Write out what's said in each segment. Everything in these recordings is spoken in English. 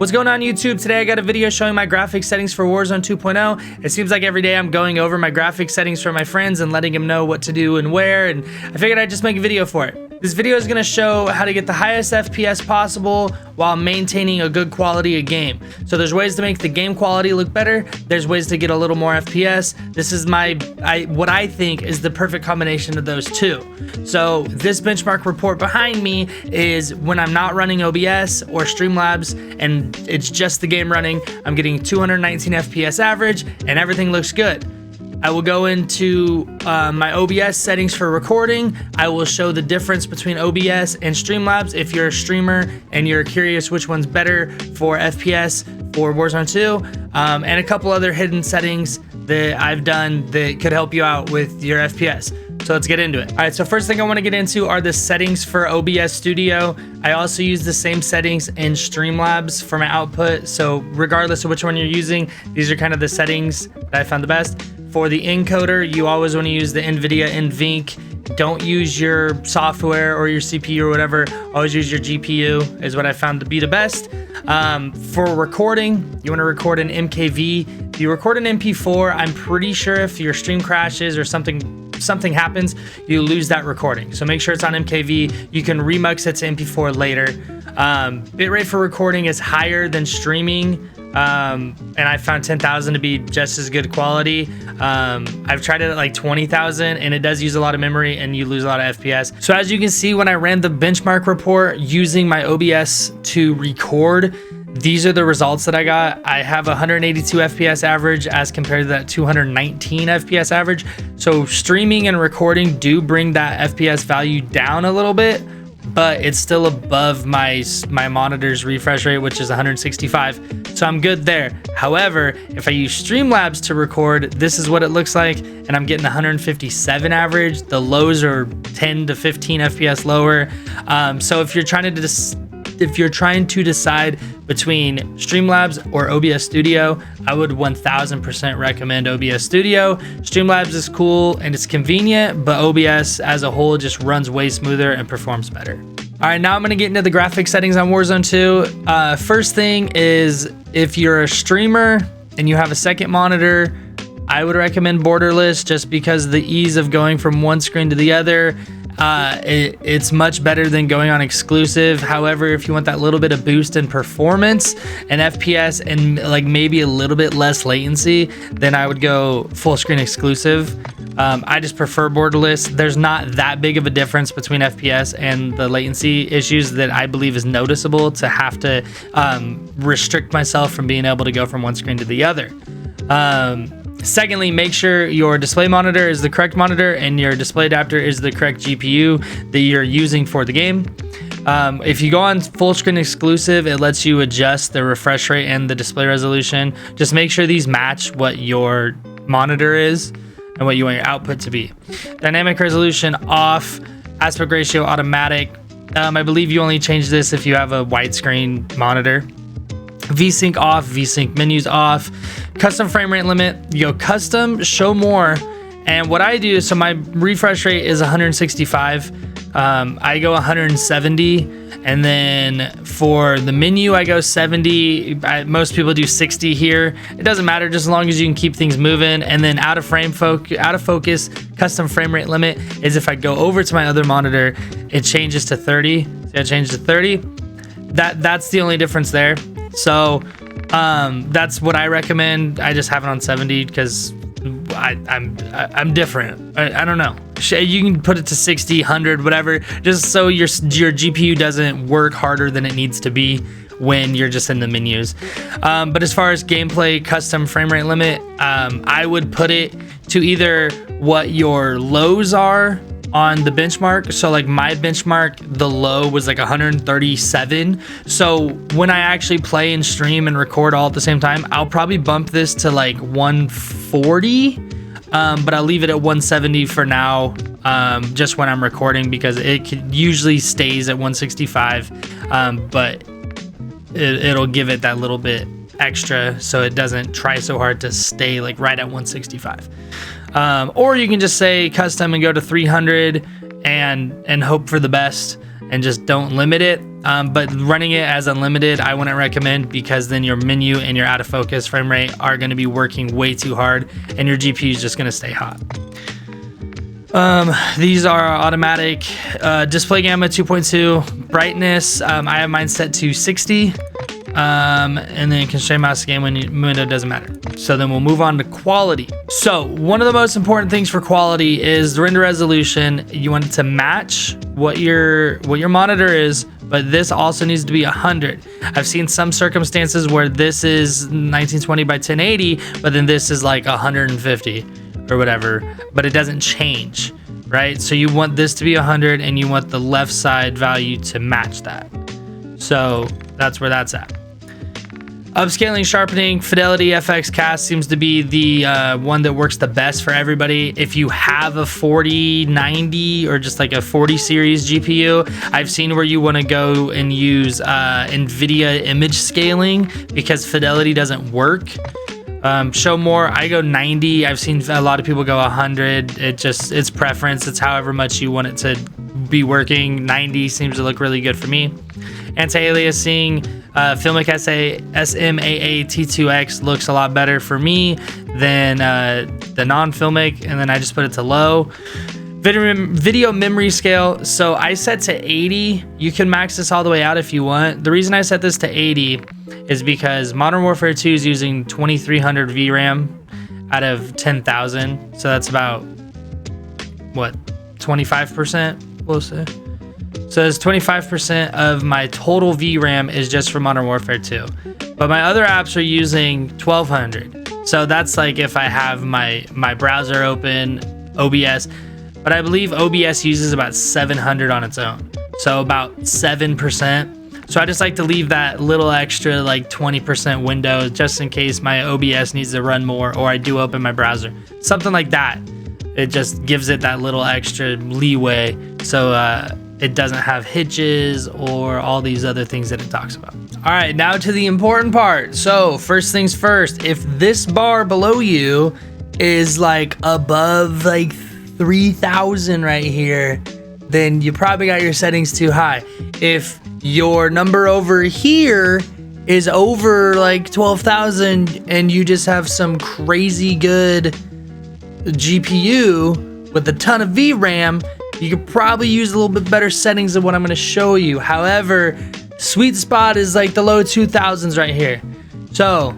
What's going on YouTube? Today I got a video showing my graphics settings for Warzone 2.0. It seems like every day I'm going over my graphics settings for my friends and letting them know what to do and where, and I figured I'd just make a video for it. This video is going to show how to get the highest FPS possible while maintaining a good quality of game. So there's ways to make the game quality look better. There's ways to get a little more FPS. This is what I think is the perfect combination of those two. So this benchmark report behind me is when I'm not running OBS or Streamlabs and it's just the game running, I'm getting 219 FPS average and everything looks good. I will go into my OBS settings for recording. I will show the difference between OBS and Streamlabs if you're a streamer and you're curious which one's better for FPS for Warzone 2, and a couple other hidden settings that I've done that could help you out with your FPS. So let's get into it. All right, so first thing I want to get into are the settings for OBS Studio. I also use the same settings in Streamlabs for my output. So regardless of which one you're using, these are kind of the settings that I found the best. For the encoder, you always want to use the NVIDIA NVENC. Don't use your software or your CPU or whatever. Always use your GPU is what I found to be the best. For recording, you want to record in MKV. If you record in MP4, I'm pretty sure if your stream crashes or something happens, you lose that recording. So make sure it's on MKV. You can remux it to MP4 later. Bitrate for recording is higher than streaming. And I found 10,000 to be just as good quality. I've tried it at like 20,000 and it does use a lot of memory and you lose a lot of FPS. So as you can see, when I ran the benchmark report using my OBS to record, these are the results that I got. I have 182 FPS average as compared to that 219 FPS average. So streaming and recording do bring that FPS value down a little bit, but it's still above my monitor's refresh rate, which is 165. So I'm good there. However, if I use Streamlabs to record, this is what it looks like, and I'm getting 157 average. The lows are 10 to 15 FPS lower. So if you're trying to decide between Streamlabs or OBS Studio, I would 1000% recommend OBS Studio. Streamlabs is cool and it's convenient, but OBS as a whole just runs way smoother and performs better. All right, now I'm gonna get into the graphics settings on Warzone 2. First thing is, if you're a streamer and you have a second monitor, I would recommend borderless just because the ease of going from one screen to the other. It's much better than going on exclusive. However, if you want that little bit of boost in performance and FPS and like maybe a little bit less latency, then I would go full screen exclusive. I just prefer borderless. There's not that big of a difference between FPS and the latency issues that I believe is noticeable to have to restrict myself from being able to go from one screen to the other. Secondly, make sure your display monitor is the correct monitor and your display adapter is the correct GPU that you're using for the game. If you go on full screen exclusive, it lets you adjust the refresh rate and the display resolution. Just make sure these match what your monitor is and what you want your output to be. Dynamic resolution off, aspect ratio automatic. I believe you only change this if you have a widescreen monitor. VSync off, VSync menus off. Custom frame rate limit, you go custom, show more. And what I do, so my refresh rate is 165. I go 170. And then for the menu, I go 70. Most people do 60 here. It doesn't matter, just as long as you can keep things moving. And then out of focus, custom frame rate limit is if I go over to my other monitor, it changes to 30. So I change to 30. That's the only difference there. So that's what I recommend. I just have it on 70 because I'm different. I don't know. You can put it to 60, 100, whatever, just so your GPU doesn't work harder than it needs to be when you're just in the menus. But as far as gameplay custom frame rate limit, I would put it to either what your lows are on the benchmark. So like my benchmark, the low was like 137. So when I actually play and stream and record all at the same time, I'll probably bump this to like 140, but I'll leave it at 170 for now, just when I'm recording, because it usually stays at 165, but it'll give it that little bit extra so it doesn't try so hard to stay like right at 165. Or you can just say custom and go to 300 and hope for the best and just don't limit it. but running it as unlimited I wouldn't recommend, because then your menu and your out of focus frame rate are going to be working way too hard and your GPU is just going to stay hot. These are automatic. Display gamma 2.2, brightness I have mine set to 60, and then constrain mouse game window doesn't matter. So then we'll move on to quality. So one of the most important things for quality is the render resolution. You want it to match what your monitor is, but this also needs to be 100. I've seen some circumstances where this is 1920 by 1080, but then this is like 150 or whatever, but it doesn't change, right? So you want this to be 100 and you want the left side value to match that. So that's where that's at. Upscaling, sharpening, fidelity, FX cast seems to be the one that works the best for everybody. If you have a 4090 or just like a 40 series GPU, I've seen where you want to go and use NVIDIA image scaling because fidelity doesn't work. Show more, I go 90. I've seen a lot of people go 100. It's preference. It's however much you want it to be working. 90 seems to look really good for me. Anti-aliasing, Filmic SMAA T2X looks a lot better for me than the non-Filmic, and then I just put it to low. Video memory scale, so I set to 80. You can max this all the way out if you want. The reason I set this to 80 is because Modern Warfare 2 is using 2300 VRAM out of 10,000, so that's about what, 25%, we'll say. So it's 25% of my total VRAM is just for Modern Warfare 2. But my other apps are using 1200. So that's like if I have my browser open, OBS. But I believe OBS uses about 700 on its own. So about 7%. So I just like to leave that little extra like 20% window just in case my OBS needs to run more or I do open my browser. Something like that. It just gives it that little extra leeway. So it doesn't have hitches or all these other things that it talks about. All right, now to the important part. So first things first, if this bar below you is like above like 3000 right here, then you probably got your settings too high. If your number over here is over like 12,000 and you just have some crazy good GPU with a ton of VRAM, you could probably use a little bit better settings than what I'm going to show you. However, sweet spot is like the low 2000s right here. So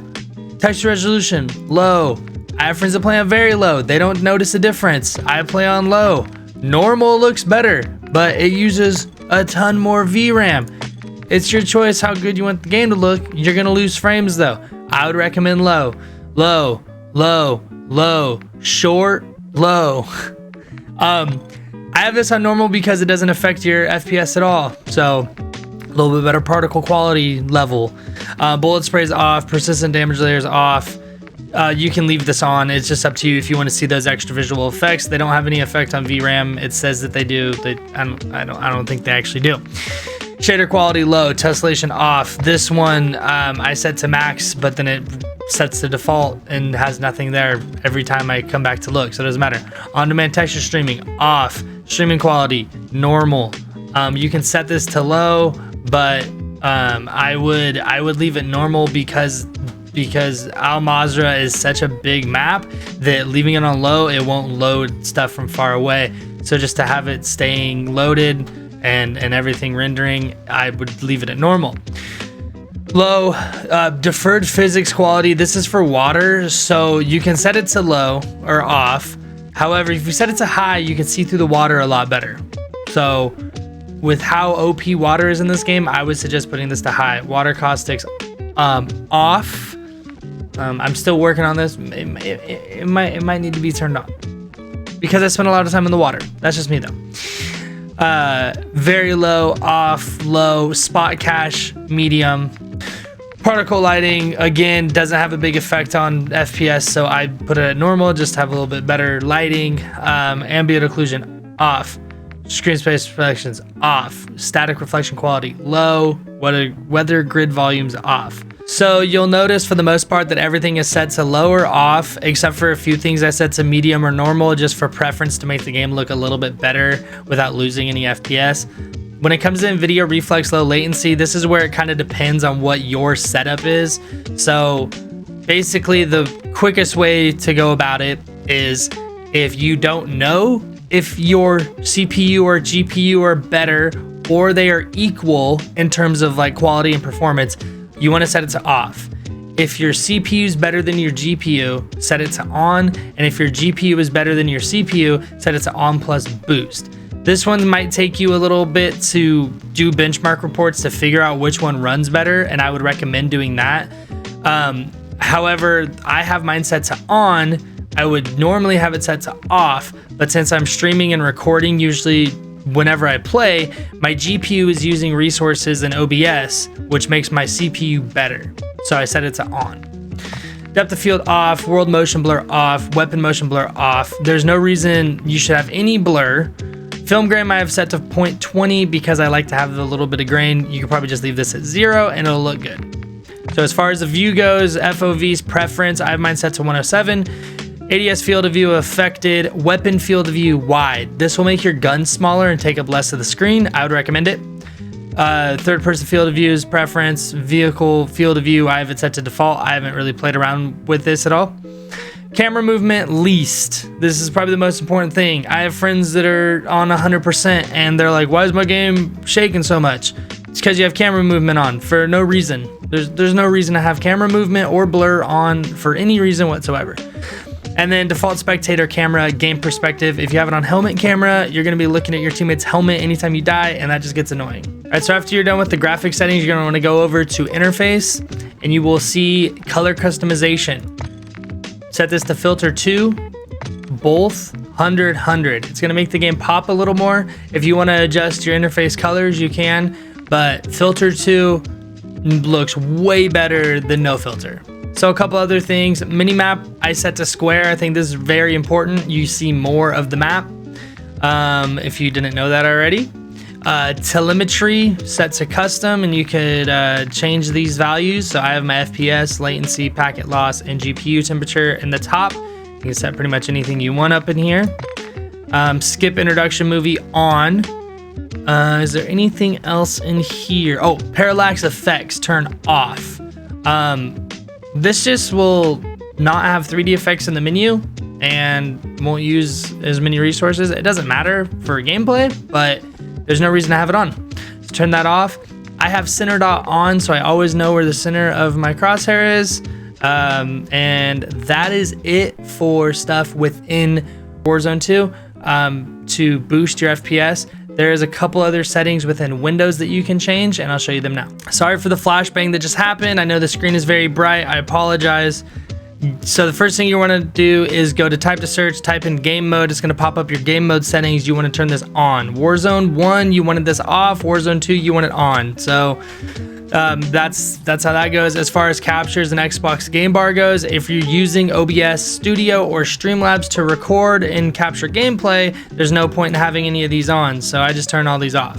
texture resolution, low. I have friends that play on very low. They don't notice a difference. I play on low. Normal looks better, but it uses a ton more VRAM. It's your choice how good you want the game to look. You're going to lose frames though. I would recommend low, low, low, low, short, low. I have this on normal because it doesn't affect your FPS at all. So a little bit better particle quality level. Bullet sprays off, persistent damage layers off. You can leave this on. It's just up to you if you want to see those extra visual effects. They don't have any effect on VRAM. It says that they do. I don't think they actually do. Shader quality low, tessellation off. This one I set to max, but then it sets the default and has nothing there every time I come back to look, so it doesn't matter. On-demand texture streaming off. Streaming quality normal. You can set this to low, but I would leave it normal because Al Mazrah is such a big map that leaving it on low, it won't load stuff from far away. So just to have it staying loaded and everything rendering, I would leave it at normal. Low, deferred physics quality. This is for water, so you can set it to low or off. However, if you set it to high, you can see through the water a lot better. So with how OP water is in this game, I would suggest putting this to high. Water caustics off. I'm still working on this. It might need to be turned on because I spend a lot of time in the water. That's just me though. Very low, off, low, spot cache, medium. Particle lighting, again, doesn't have a big effect on FPS, so I put it at normal, just have a little bit better lighting. Ambient occlusion, off. Screen space reflections, off. Static reflection quality, low. Weather grid volumes, off. So you'll notice for the most part that everything is set to low or off, except for a few things I set to medium or normal, just for preference to make the game look a little bit better without losing any FPS. When it comes to NVIDIA reflex low latency, this is where it kind of depends on what your setup is. So basically the quickest way to go about it is, if you don't know if your CPU or GPU are better or they are equal in terms of like quality and performance, you want to set it to off. If your CPU is better than your GPU, set it to on. And if your GPU is better than your CPU, set it to on plus boost. This one might take you a little bit to do benchmark reports to figure out which one runs better, and I would recommend doing that. However, I have mine set to on. I would normally have it set to off, but since I'm streaming and recording usually whenever I play, my GPU is using resources in OBS, which makes my CPU better. So I set it to on. Depth of field off, world motion blur off, weapon motion blur off. There's no reason you should have any blur. Film grain I have set to 0.20 because I like to have a little bit of grain. You could probably just leave this at 0 and it'll look good. So as far as the view goes, FOV's preference, I have mine set to 107. ADS field of view affected, weapon field of view wide. This will make your gun smaller and take up less of the screen. I would recommend it. Third person field of view is preference. Vehicle field of view, I have it set to default. I haven't really played around with this at all. Camera movement least. This is probably the most important thing. I have friends that are on 100% and they're like, why is my game shaking so much? It's because you have camera movement on for no reason. There's no reason to have camera movement or blur on for any reason whatsoever. And then default spectator camera, game perspective. If you have it on helmet camera, you're gonna be looking at your teammate's helmet anytime you die, and that just gets annoying. All right, so after you're done with the graphic settings, you're gonna wanna go over to interface, and you will see color customization. Set this to filter 2, both 100. It's gonna make the game pop a little more. If you wanna adjust your interface colors, you can, but filter 2 looks way better than no filter. So a couple other things, minimap I set to square. I think this is very important. You see more of the map if you didn't know that already. Telemetry set to custom, and you could change these values. So I have my FPS, latency, packet loss, and GPU temperature in the top. You can set pretty much anything you want up in here. Skip introduction movie on. Is there anything else in here? Oh, parallax effects turn off. This just will not have 3D effects in the menu and won't use as many resources. It doesn't matter for gameplay, but there's no reason to have it on. So turn that off. I have center dot on, so I always know where the center of my crosshair is. And that is it for stuff within Warzone 2 to boost your FPS. There is a couple other settings within Windows that you can change, and I'll show you them now. Sorry for the flashbang that just happened. I know the screen is very bright. I apologize. So the first thing you want to do is go to type to search, type in game mode. It's going to pop up your game mode settings. You want to turn this on. Warzone 1, you wanted this off. Warzone 2, you want it on. So that's how that goes. As far as captures and Xbox game bar goes, if you're using OBS Studio or Streamlabs to record and capture gameplay, there's no point in having any of these on. So I just turn all these off.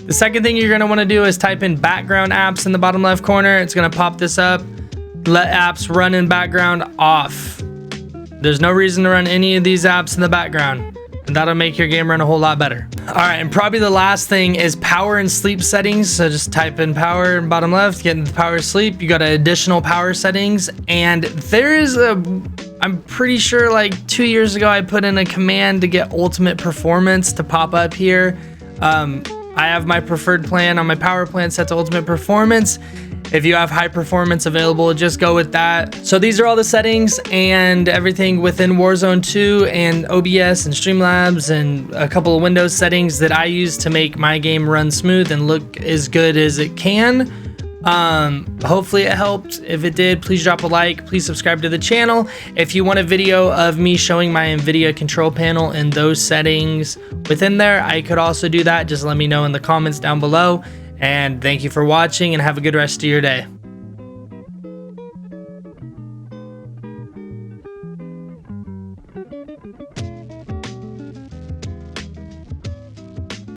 The second thing you're going to want to do is type in background apps in the bottom left corner. It's going to pop this up. Let apps run in background off. There's no reason to run any of these apps in the background, and that'll make your game run a whole lot better. All right, and probably the last thing is power and sleep settings. So just type in power in bottom left, get into power sleep. You got additional power settings, and there is I'm pretty sure like 2 years ago I put in a command to get ultimate performance to pop up here. I have my preferred plan on my power plan set to ultimate performance. If you have high performance available, just go with that. So these are all the settings and everything within Warzone 2 and OBS and Streamlabs and a couple of Windows settings that I use to make my game run smooth and look as good as it can. Hopefully it helped. If it did, please drop a like. Please subscribe to the channel. If you want a video of me showing my NVIDIA control panel and those settings within there, I could also do that. Just let me know in the comments down below. And thank you for watching, and have a good rest of your day.